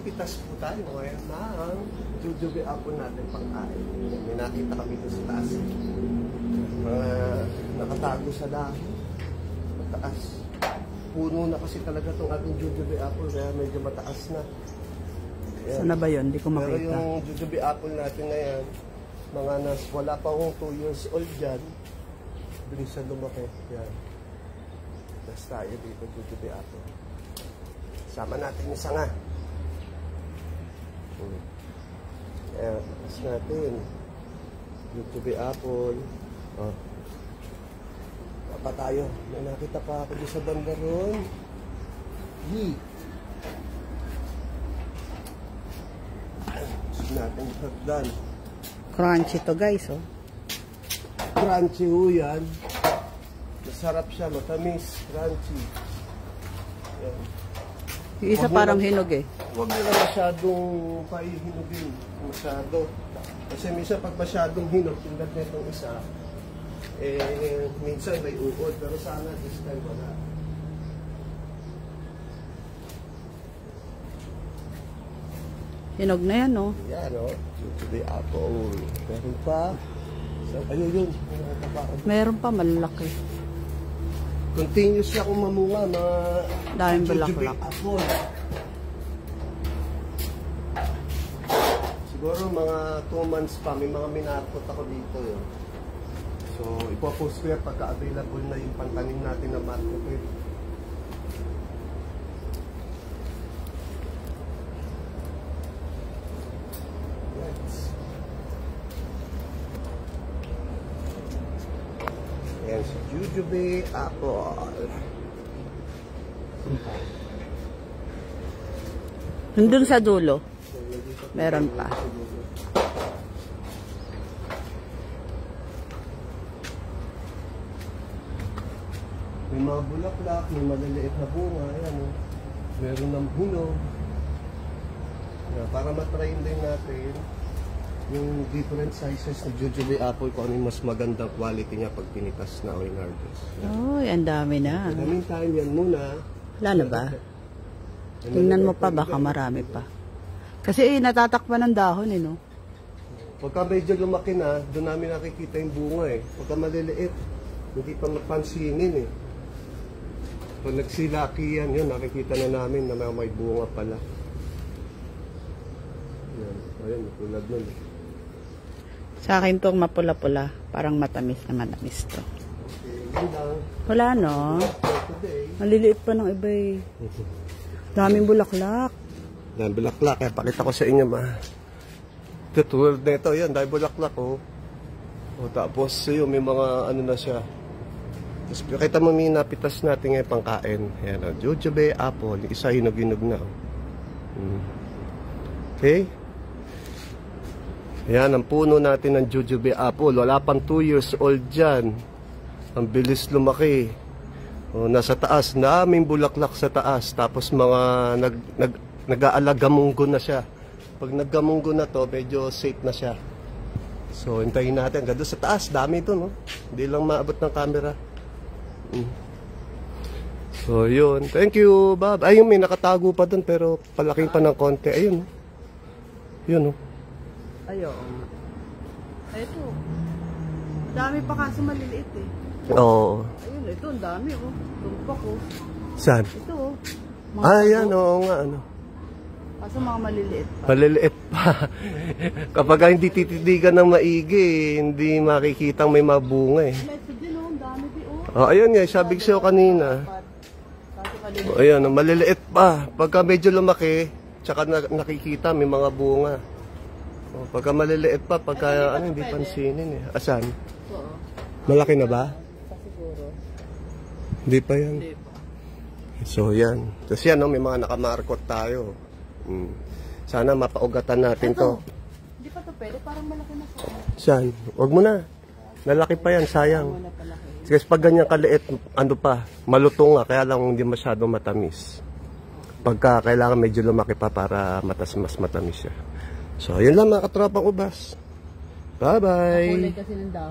magpipitas po tayo ngayon ng jujube apple natin pang-kain. May nakita kami doon sa taas. Nakatago sa dahon. Mataas. Puno na kasi talaga itong ating jujube apple kaya medyo mataas na. Ayan. Saan na ba yun? Hindi ko makita. Pero yung jujube apple natin ngayon, mga wala pa akong 2 years old dyan. Bilis na lumaki. Yan. Tapos tayo dito jujube apple. Sama natin yung sanga. Ayan, tapos natin. Jujube apple. Oh. Pa tayo. May nakita pa ako sa banda ron. Yee. Gusto natin hagdan. Crunchy to guys, oh. Crunchy ho yan. Masarap siya, matamis. Crunchy. Ayan. Yung isa parang hinog eh. Huwag nila masyadong paihinugin. Masyado. Kasi minsan pag masyadong hinog, tulad na itong isa, minsan may uod. Pero sana this time wala. Hinog na yan, oh. Yan, o. Jujube apple. Meron pa. Ayun yun. Meron pa, malalaki. Continuous akong mamunga na daming jujube bulaklak. apple. Siguro mga 2 months pa, may mga minarkot ako dito yun. So, ipopost ko yan pagka available na yung pantanim natin na market eh. Yan si jujube apple. Nandun sa dulo. Meron pa. May mga bulaklak, may maliliit na bunga. Ayan, oh. Meron ng hinog. Para matry din natin yung different sizes ng jujube apple kung ano yung mas magandang quality niya pag pinitas na o in-harvest. Oh, ang dami na. In the meantime, yan muna. Wala na ba? Tingnan mo pa, baka marami pa. Kasi natatakpan ng dahon eh, no? Pagka medyo lumaki na, doon namin nakikita yung bunga eh. Pagka maliliit, hindi pa mapansinin eh. Pag nagsilaki yan, yun, nakikita na namin na may bunga pala. Yan, ayun, tulad nun eh. Sa akin tong mapula-pula, parang matamis na matamis to. Okay, yun lang. Wala, no? Today. Maliliit pa ng iba eh. Daming bulaklak. Yan, bulaklak. Kaya pakita ko sa inyo, ma. Ito, tulad na ito. Yan, dahil bulaklak, oh. O, tapos, yun, may mga, ano na siya. Tapos, pakita mo, may napitas natin ngayon pangkain. Yan, oh, jujube apple. Isa, hinog-hinog na, oh. Okay? Yan, ang puno natin ng jujube apple. Wala pang 2 years old dyan. Ang bilis lumaki. O, nasa taas, daming bulaklak sa taas. Tapos mga nag-aalagamunggo na siya. Pag naggamunggo na to, medyo safe na siya. So, hintayin natin. Hanggang doon sa taas, dami ito, no? Hindi lang maabot ng camera. So, yun. Thank you, Bob. Ayun, may nakatago pa doon, pero palaking pa ng konti. Ayun. Yun, no? Ayun. Ito. Dami pa kasi maliliit eh. Oo. Ayun, ito ang dami oh. Tumpak oh. Saan? Ito oh. Yan, oo nga, ano. Kaso mga maliliit pa. Maliliit pa. Kapag hindi tititigan ng maigi, hindi makikitang may mabunga eh. Ito din oh, ang dami din oh. Oh, ayun nga, sabi ko sa'yo kanina. Oh, ayan, maliliit pa. Pagka medyo lumaki, tsaka nakikita may mga bunga. Oh, pagka maliliit pa, pagka ano, hindi pansinin eh. Asan? Oo. Malaki na ba? Siguro. Hindi pa yan. Hindi pa. So yan. Tapos yan, no, may mga nakamarkot tayo. Sana mapaugatan natin to. Hindi pa to pwede, parang malaki na sa Saan? Huwag mo na. Nalaki pa yan, sayang. Kasi pag ganyan kaliit, ano pa, malutong nga, kaya lang hindi masyadong matamis. Pagka kailangan medyo lumaki pa para mas matamis siya. So, yun lang mga katropang ubas. Bye-bye! Kulay kasi ng dahon.